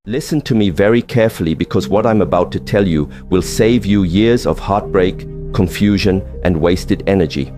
Listen to me very carefully because what I'm about to tell you will save you years of heartbreak, confusion, and wasted energy.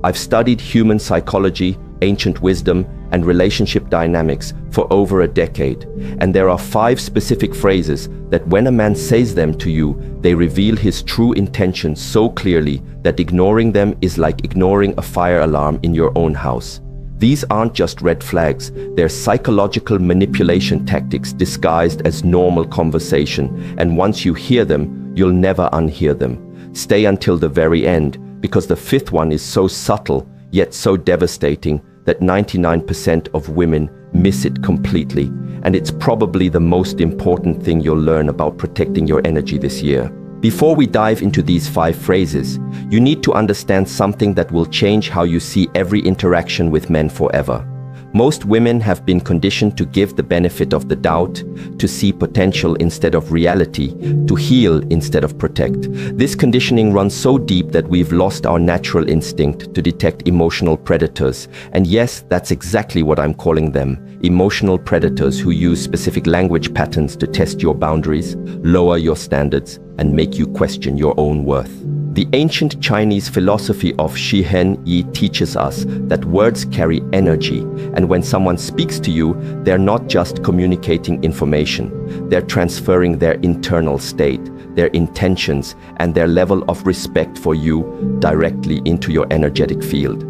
I've studied human psychology, ancient wisdom, and relationship dynamics for over a decade, and there are 5 specific phrases that when a man says them to you, they reveal his true intentions so clearly that ignoring them is like ignoring a fire alarm in your own house. These aren't just red flags, they're psychological manipulation tactics disguised as normal conversation, and once you hear them, you'll never unhear them. Stay until the very end, because the 5th one is so subtle, yet so devastating, that 99% of women miss it completely, and it's probably the most important thing you'll learn about protecting your energy this year. Before we dive into these 5 phrases, you need to understand something that will change how you see every interaction with men forever. Most women have been conditioned to give the benefit of the doubt, to see potential instead of reality, to heal instead of protect. This conditioning runs so deep that we've lost our natural instinct to detect emotional predators. And yes, that's exactly what I'm calling them. Emotional predators who use specific language patterns to test your boundaries, lower your standards, and make you question your own worth. The ancient Chinese philosophy of Shi Heng Yi teaches us that words carry energy, and when someone speaks to you, they're not just communicating information, they're transferring their internal state, their intentions, and their level of respect for you directly into your energetic field.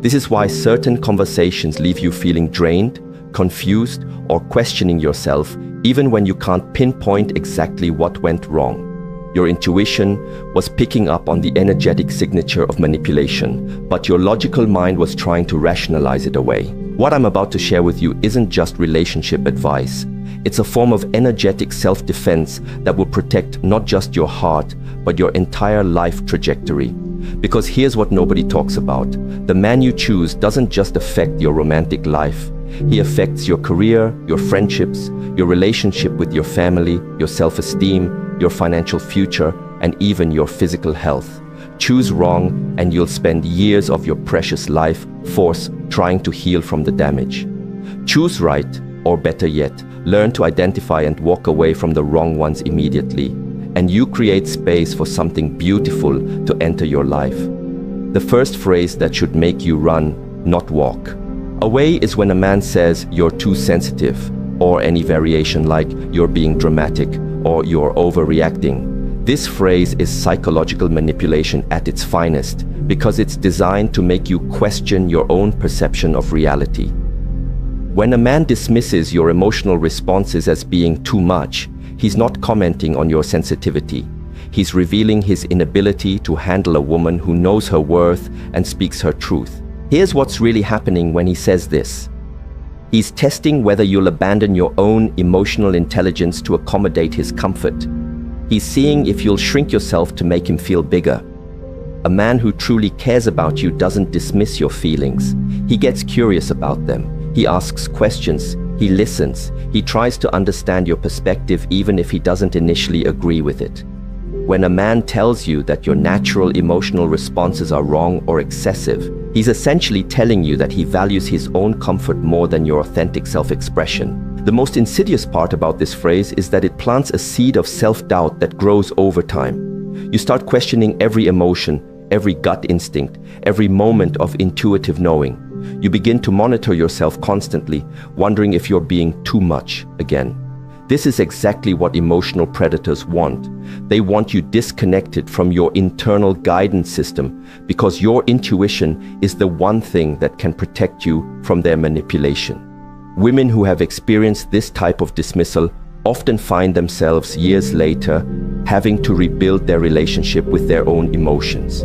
This is why certain conversations leave you feeling drained, confused, or questioning yourself, even when you can't pinpoint exactly what went wrong. Your intuition was picking up on the energetic signature of manipulation, but your logical mind was trying to rationalize it away. What I'm about to share with you isn't just relationship advice. It's a form of energetic self-defense that will protect not just your heart, but your entire life trajectory. Because here's what nobody talks about. The man you choose doesn't just affect your romantic life. He affects your career, your friendships, your relationship with your family, your self-esteem, your financial future, and even your physical health. Choose wrong, and you'll spend years of your precious life force trying to heal from the damage. Choose right, or better yet, learn to identify and walk away from the wrong ones immediately, and you create space for something beautiful to enter your life. The first phrase that should make you run, not walk. Away is when a man says you're too sensitive, or any variation like you're being dramatic, or you're overreacting. This phrase is psychological manipulation at its finest because it's designed to make you question your own perception of reality. When a man dismisses your emotional responses as being too much, he's not commenting on your sensitivity. He's revealing his inability to handle a woman who knows her worth and speaks her truth. Here's what's really happening when he says this. He's testing whether you'll abandon your own emotional intelligence to accommodate his comfort. He's seeing if you'll shrink yourself to make him feel bigger. A man who truly cares about you doesn't dismiss your feelings. He gets curious about them. He asks questions. He listens. He tries to understand your perspective even if he doesn't initially agree with it. When a man tells you that your natural emotional responses are wrong or excessive, he's essentially telling you that he values his own comfort more than your authentic self-expression. The most insidious part about this phrase is that it plants a seed of self-doubt that grows over time. You start questioning every emotion, every gut instinct, every moment of intuitive knowing. You begin to monitor yourself constantly, wondering if you're being too much again. This is exactly what emotional predators want. They want you disconnected from your internal guidance system because your intuition is the one thing that can protect you from their manipulation. Women who have experienced this type of dismissal often find themselves years later having to rebuild their relationship with their own emotions.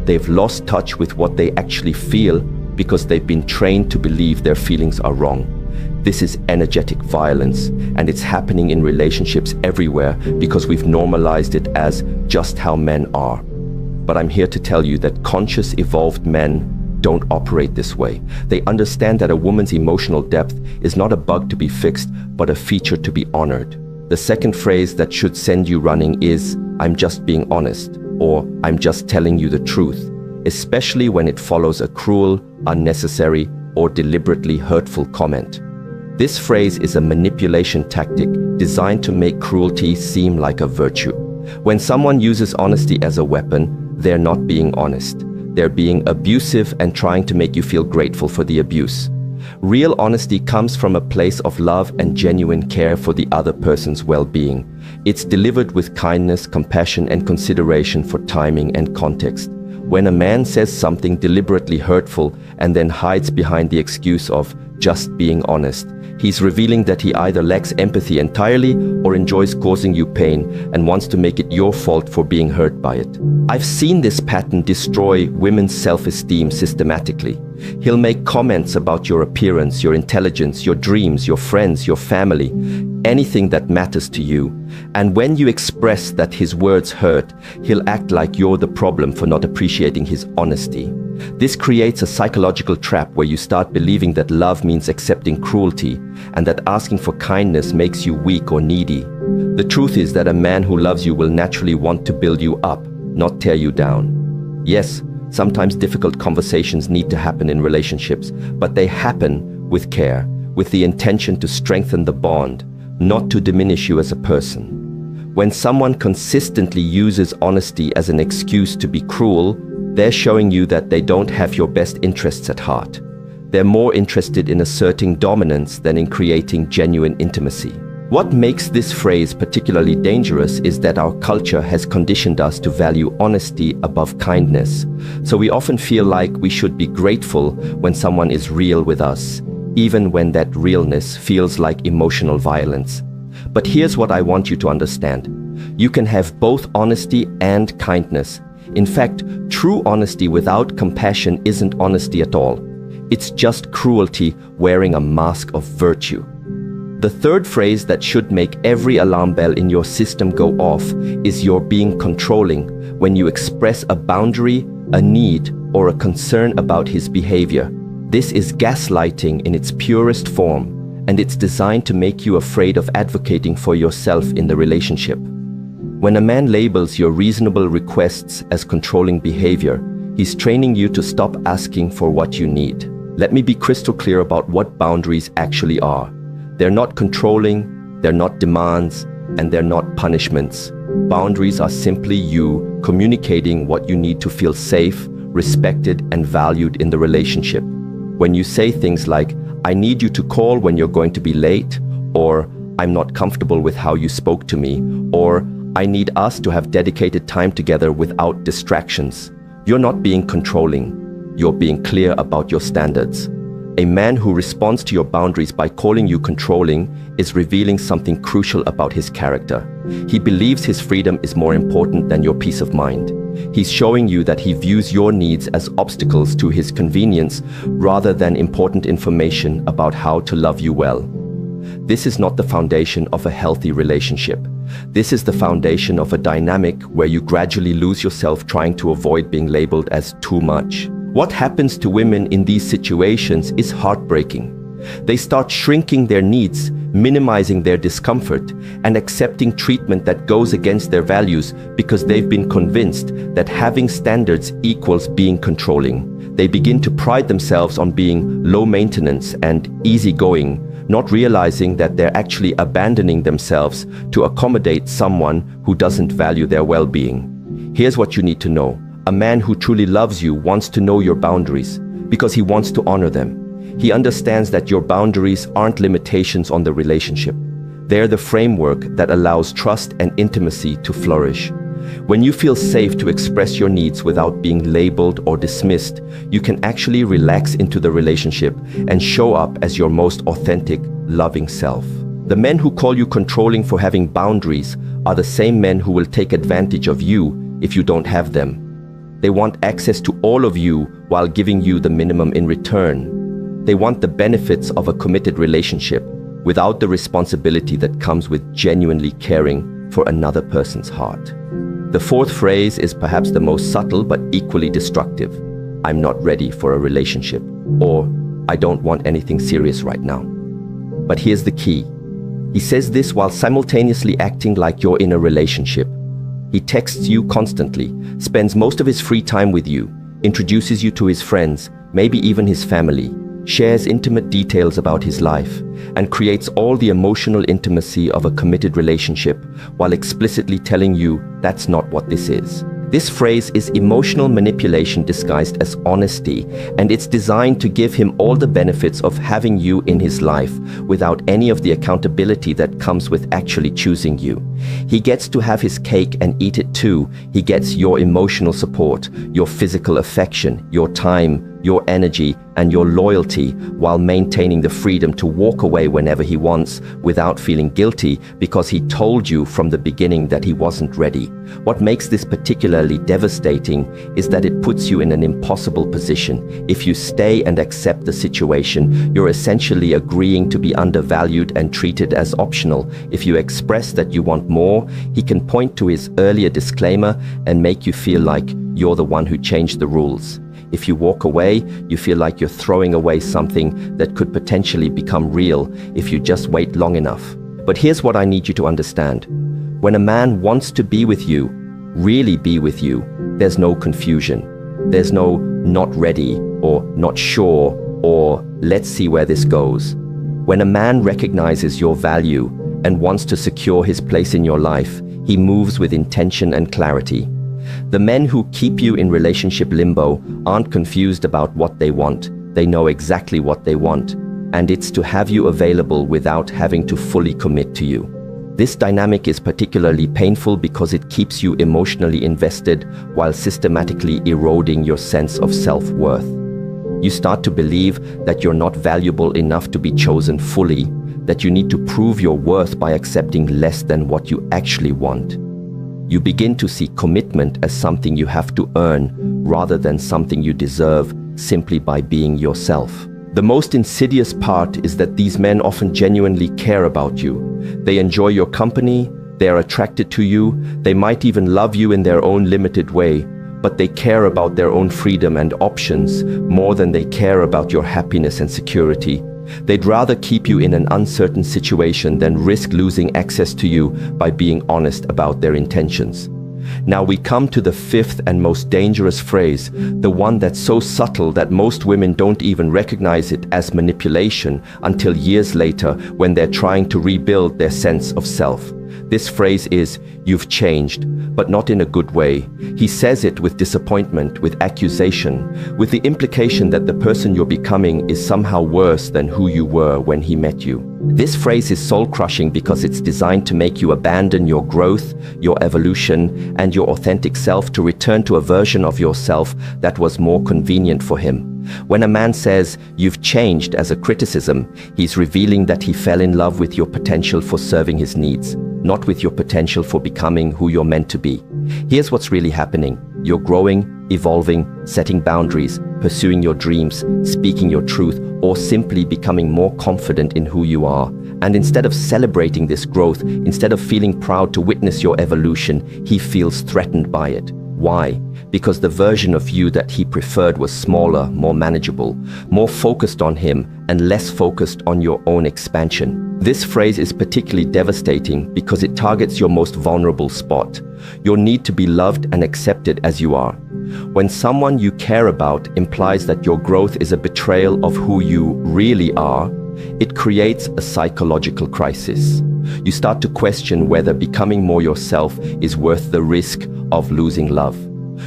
They've lost touch with what they actually feel because they've been trained to believe their feelings are wrong. This is energetic violence, and it's happening in relationships everywhere because we've normalized it as just how men are. But I'm here to tell you that conscious, evolved men don't operate this way. They understand that a woman's emotional depth is not a bug to be fixed, but a feature to be honored. The second phrase that should send you running is, "I'm just being honest," or "I'm just telling you the truth," especially when it follows a cruel, unnecessary, or deliberately hurtful comment. This phrase is a manipulation tactic designed to make cruelty seem like a virtue. When someone uses honesty as a weapon, they're not being honest. They're being abusive and trying to make you feel grateful for the abuse. Real honesty comes from a place of love and genuine care for the other person's well-being. It's delivered with kindness, compassion, and consideration for timing and context. When a man says something deliberately hurtful and then hides behind the excuse of just being honest, he's revealing that he either lacks empathy entirely or enjoys causing you pain and wants to make it your fault for being hurt by it. I've seen this pattern destroy women's self-esteem systematically. He'll make comments about your appearance, your intelligence, your dreams, your friends, your family, anything that matters to you. And when you express that his words hurt, he'll act like you're the problem for not appreciating his honesty. This creates a psychological trap where you start believing that love means accepting cruelty and that asking for kindness makes you weak or needy. The truth is that a man who loves you will naturally want to build you up, not tear you down. Yes, sometimes difficult conversations need to happen in relationships, but they happen with care, with the intention to strengthen the bond, not to diminish you as a person. When someone consistently uses honesty as an excuse to be cruel, they're showing you that they don't have your best interests at heart. They're more interested in asserting dominance than in creating genuine intimacy. What makes this phrase particularly dangerous is that our culture has conditioned us to value honesty above kindness. So we often feel like we should be grateful when someone is real with us, even when that realness feels like emotional violence. But here's what I want you to understand. You can have both honesty and kindness. In fact, true honesty without compassion isn't honesty at all. It's just cruelty wearing a mask of virtue. The third phrase that should make every alarm bell in your system go off is you're being controlling when you express a boundary, a need, or a concern about his behavior. This is gaslighting in its purest form, and it's designed to make you afraid of advocating for yourself in the relationship. When a man labels your reasonable requests as controlling behavior, he's training you to stop asking for what you need. Let me be crystal clear about what boundaries actually are. They're not controlling, they're not demands, and they're not punishments. Boundaries are simply you communicating what you need to feel safe, respected, and valued in the relationship. When you say things like, "I need you to call when you're going to be late," or "I'm not comfortable with how you spoke to me," or "I need us to have dedicated time together without distractions," you're not being controlling. You're being clear about your standards. A man who responds to your boundaries by calling you controlling is revealing something crucial about his character. He believes his freedom is more important than your peace of mind. He's showing you that he views your needs as obstacles to his convenience rather than important information about how to love you well. This is not the foundation of a healthy relationship. This is the foundation of a dynamic where you gradually lose yourself trying to avoid being labeled as too much. What happens to women in these situations is heartbreaking. They start shrinking their needs, minimizing their discomfort, and accepting treatment that goes against their values because they've been convinced that having standards equals being controlling. They begin to pride themselves on being low maintenance and easygoing, not realizing that they're actually abandoning themselves to accommodate someone who doesn't value their well-being. Here's what you need to know. A man who truly loves you wants to know your boundaries because he wants to honor them. He understands that your boundaries aren't limitations on the relationship. They're the framework that allows trust and intimacy to flourish. When you feel safe to express your needs without being labeled or dismissed, you can actually relax into the relationship and show up as your most authentic, loving self. The men who call you controlling for having boundaries are the same men who will take advantage of you if you don't have them. They want access to all of you while giving you the minimum in return. They want the benefits of a committed relationship without the responsibility that comes with genuinely caring for another person's heart. The fourth phrase is perhaps the most subtle but equally destructive. "I'm not ready for a relationship," or "I don't want anything serious right now." But here's the key. He says this while simultaneously acting like you're in a relationship. He texts you constantly, spends most of his free time with you, introduces you to his friends, maybe even his family. shares intimate details about his life, and creates all the emotional intimacy of a committed relationship while explicitly telling you that's not what this is. This phrase is emotional manipulation disguised as honesty, and it's designed to give him all the benefits of having you in his life without any of the accountability that comes with actually choosing you. He gets to have his cake and eat it too. He gets your emotional support, your physical affection, your time, your energy, and your loyalty, while maintaining the freedom to walk away whenever he wants without feeling guilty because he told you from the beginning that he wasn't ready. What makes this particularly devastating is that it puts you in an impossible position. If you stay and accept the situation, you're essentially agreeing to be undervalued and treated as optional. If you express that you want more, he can point to his earlier disclaimer and make you feel like you're the one who changed the rules. If you walk away, you feel like you're throwing away something that could potentially become real if you just wait long enough. But here's what I need you to understand. When a man wants to be with you, really be with you, there's no confusion. There's no not ready or not sure or let's see where this goes. When a man recognizes your value and wants to secure his place in your life, he moves with intention and clarity. The men who keep you in relationship limbo aren't confused about what they want. They know exactly what they want, and it's to have you available without having to fully commit to you. This dynamic is particularly painful because it keeps you emotionally invested while systematically eroding your sense of self-worth. You start to believe that you're not valuable enough to be chosen fully, that you need to prove your worth by accepting less than what you actually want. You begin to see commitment as something you have to earn rather than something you deserve simply by being yourself. The most insidious part is that these men often genuinely care about you. They enjoy your company, they are attracted to you, they might even love you in their own limited way, but they care about their own freedom and options more than they care about your happiness and security. They'd rather keep you in an uncertain situation than risk losing access to you by being honest about their intentions. Now we come to the fifth and most dangerous phrase, the one that's so subtle that most women don't even recognize it as manipulation until years later when they're trying to rebuild their sense of self. This phrase is, "You've changed," but not in a good way. He says it with disappointment, with accusation, with the implication that the person you're becoming is somehow worse than who you were when he met you. This phrase is soul-crushing because it's designed to make you abandon your growth, your evolution, and your authentic self to return to a version of yourself that was more convenient for him. When a man says, "You've changed," as a criticism, he's revealing that he fell in love with your potential for serving his needs, not with your potential for becoming who you're meant to be. Here's what's really happening. You're growing, evolving, setting boundaries, pursuing your dreams, speaking your truth, or simply becoming more confident in who you are. And instead of celebrating this growth, instead of feeling proud to witness your evolution, he feels threatened by it. Why? Because the version of you that he preferred was smaller, more manageable, more focused on him, and less focused on your own expansion. This phrase is particularly devastating because it targets your most vulnerable spot, your need to be loved and accepted as you are. When someone you care about implies that your growth is a betrayal of who you really are, it creates a psychological crisis. You start to question whether becoming more yourself is worth the risk of losing love.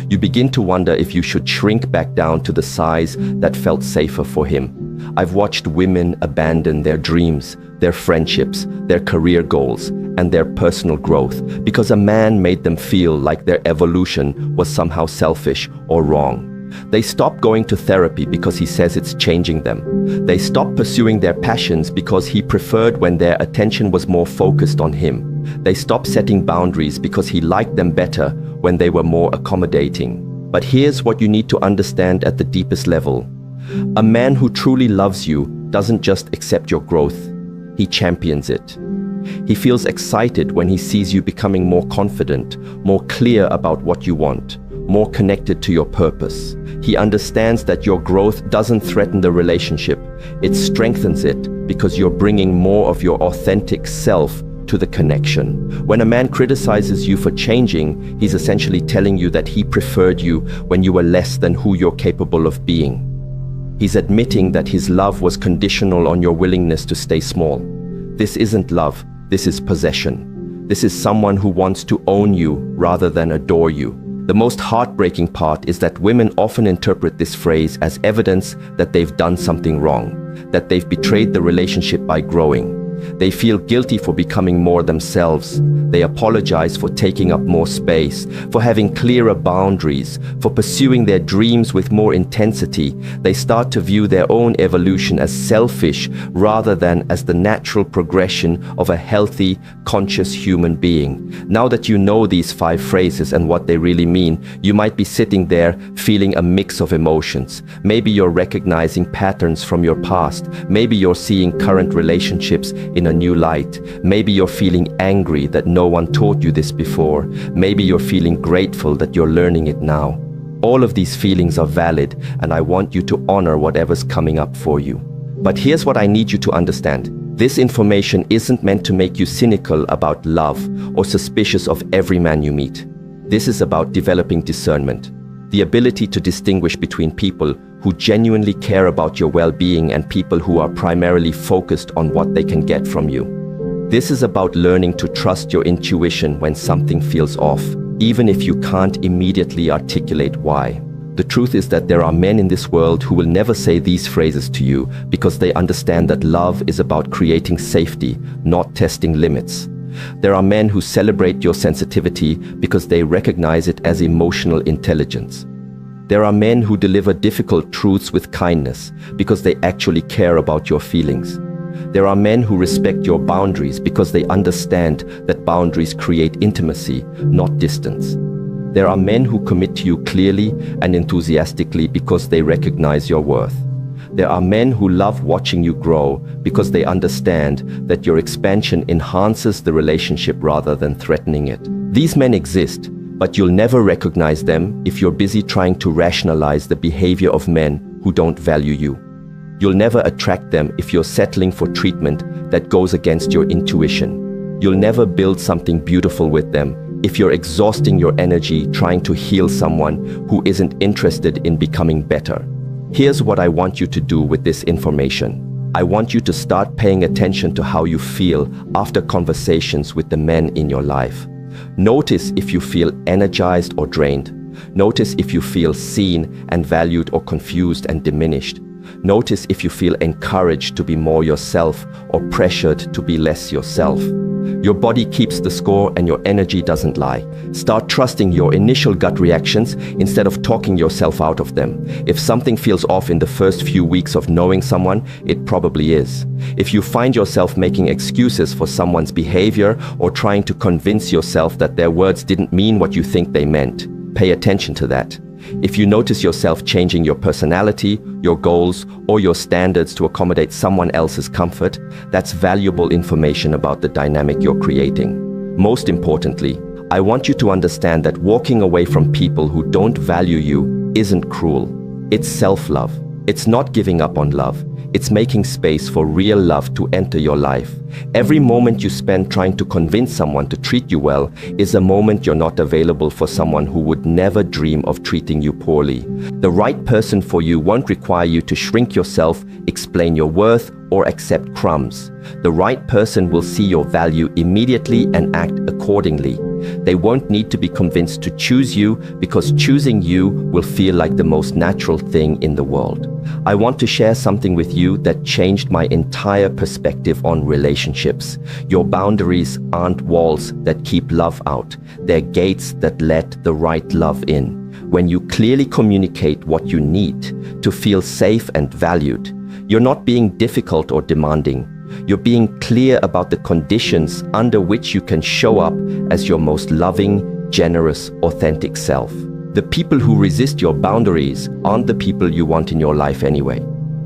You begin to wonder if you should shrink back down to the size that felt safer for him. I've watched women abandon their dreams, their friendships, their career goals, and their personal growth because a man made them feel like their evolution was somehow selfish or wrong. They stop going to therapy because he says it's changing them. They stop pursuing their passions because he preferred when their attention was more focused on him. They stop setting boundaries because he liked them better when they were more accommodating. But here's what you need to understand at the deepest level. A man who truly loves you doesn't just accept your growth, he champions it. He feels excited when he sees you becoming more confident, more clear about what you want, more connected to your purpose. He understands that your growth doesn't threaten the relationship, it strengthens it because you're bringing more of your authentic self to the connection. When a man criticizes you for changing, he's essentially telling you that he preferred you when you were less than who you're capable of being. He's admitting that his love was conditional on your willingness to stay small. This isn't love, this is possession. This is someone who wants to own you rather than adore you. The most heartbreaking part is that women often interpret this phrase as evidence that they've done something wrong, that they've betrayed the relationship by growing. They feel guilty for becoming more themselves. They apologize for taking up more space, for having clearer boundaries, for pursuing their dreams with more intensity. They start to view their own evolution as selfish rather than as the natural progression of a healthy, conscious human being. Now that you know these 5 phrases and what they really mean, you might be sitting there feeling a mix of emotions. Maybe you're recognizing patterns from your past. Maybe you're seeing current relationships in a new light. Maybe you're feeling angry that no one taught you this before. Maybe you're feeling grateful that you're learning it now. All of these feelings are valid, and I want you to honor whatever's coming up for you. But here's what I need you to understand. This information isn't meant to make you cynical about love or suspicious of every man you meet. This is about developing discernment, the ability to distinguish between people who genuinely care about your well-being and people who are primarily focused on what they can get from you. This is about learning to trust your intuition when something feels off, even if you can't immediately articulate why. The truth is that there are men in this world who will never say these phrases to you because they understand that love is about creating safety, not testing limits. There are men who celebrate your sensitivity because they recognize it as emotional intelligence. There are men who deliver difficult truths with kindness because they actually care about your feelings. There are men who respect your boundaries because they understand that boundaries create intimacy, not distance. There are men who commit to you clearly and enthusiastically because they recognize your worth. There are men who love watching you grow because they understand that your expansion enhances the relationship rather than threatening it. These men exist, but you'll never recognize them if you're busy trying to rationalize the behavior of men who don't value you. You'll never attract them if you're settling for treatment that goes against your intuition. You'll never build something beautiful with them if you're exhausting your energy trying to heal someone who isn't interested in becoming better. Here's what I want you to do with this information. I want you to start paying attention to how you feel after conversations with the men in your life. Notice if you feel energized or drained. Notice if you feel seen and valued or confused and diminished. Notice if you feel encouraged to be more yourself or pressured to be less yourself. Your body keeps the score and your energy doesn't lie. Start trusting your initial gut reactions instead of talking yourself out of them. If something feels off in the first few weeks of knowing someone, it probably is. If you find yourself making excuses for someone's behavior or trying to convince yourself that their words didn't mean what you think they meant, pay attention to that. If you notice yourself changing your personality, your goals, or your standards to accommodate someone else's comfort, that's valuable information about the dynamic you're creating. Most importantly, I want you to understand that walking away from people who don't value you isn't cruel. It's self-love. It's not giving up on love. It's making space for real love to enter your life. Every moment you spend trying to convince someone to treat you well is a moment you're not available for someone who would never dream of treating you poorly. The right person for you won't require you to shrink yourself, explain your worth, or accept crumbs. The right person will see your value immediately and act accordingly. They won't need to be convinced to choose you because choosing you will feel like the most natural thing in the world. I want to share something with you that changed my entire perspective on relationships. Your boundaries aren't walls that keep love out. They're gates that let the right love in. When you clearly communicate what you need to feel safe and valued, you're not being difficult or demanding. You're being clear about the conditions under which you can show up as your most loving, generous, authentic self. The people who resist your boundaries aren't the people you want in your life anyway.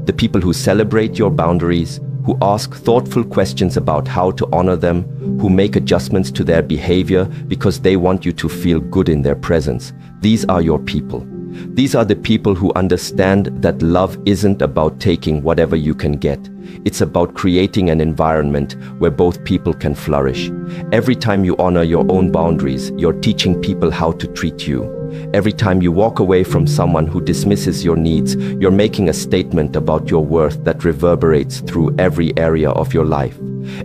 The people who celebrate your boundaries, who ask thoughtful questions about how to honor them, who make adjustments to their behavior because they want you to feel good in their presence, these are your people. These are the people who understand that love isn't about taking whatever you can get. It's about creating an environment where both people can flourish. Every time you honor your own boundaries, you're teaching people how to treat you. Every time you walk away from someone who dismisses your needs, you're making a statement about your worth that reverberates through every area of your life.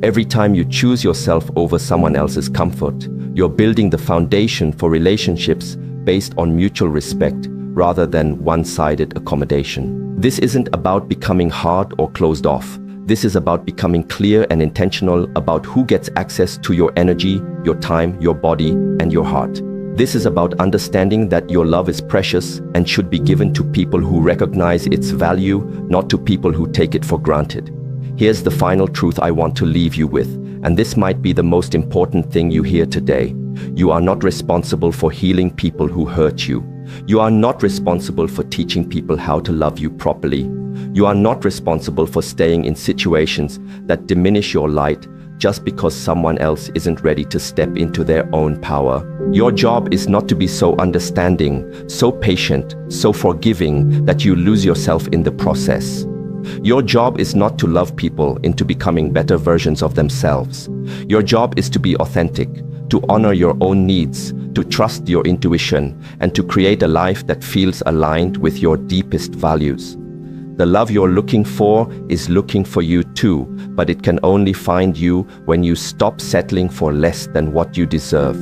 Every time you choose yourself over someone else's comfort, you're building the foundation for relationships based on mutual respect rather than one-sided accommodation. This isn't about becoming hard or closed off. This is about becoming clear and intentional about who gets access to your energy, your time, your body, and your heart. This is about understanding that your love is precious and should be given to people who recognize its value, not to people who take it for granted. Here's the final truth I want to leave you with, and this might be the most important thing you hear today. You are not responsible for healing people who hurt you. You are not responsible for teaching people how to love you properly. You are not responsible for staying in situations that diminish your light just because someone else isn't ready to step into their own power. Your job is not to be so understanding, so patient, so forgiving that you lose yourself in the process. Your job is not to love people into becoming better versions of themselves. Your job is to be authentic, to honor your own needs, to trust your intuition, and to create a life that feels aligned with your deepest values. The love you're looking for is looking for you too, but it can only find you when you stop settling for less than what you deserve.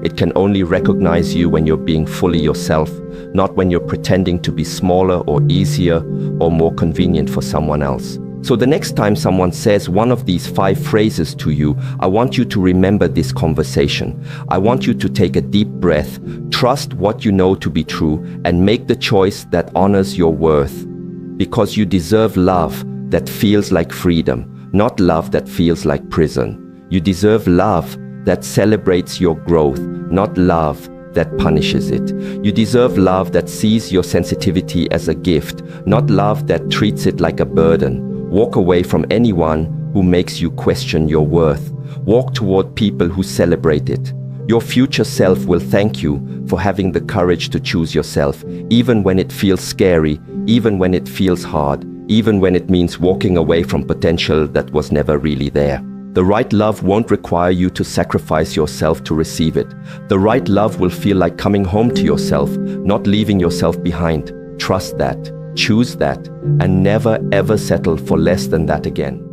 It can only recognize you when you're being fully yourself, not when you're pretending to be smaller or easier or more convenient for someone else. So the next time someone says one of these 5 phrases to you, I want you to remember this conversation. I want you to take a deep breath, trust what you know to be true, and make the choice that honors your worth. Because you deserve love that feels like freedom, not love that feels like prison. You deserve love that celebrates your growth, not love that punishes it. You deserve love that sees your sensitivity as a gift, not love that treats it like a burden. Walk away from anyone who makes you question your worth. Walk toward people who celebrate it. Your future self will thank you for having the courage to choose yourself, even when it feels scary, even when it feels hard, even when it means walking away from potential that was never really there. The right love won't require you to sacrifice yourself to receive it. The right love will feel like coming home to yourself, not leaving yourself behind. Trust that, choose that, and never ever settle for less than that again.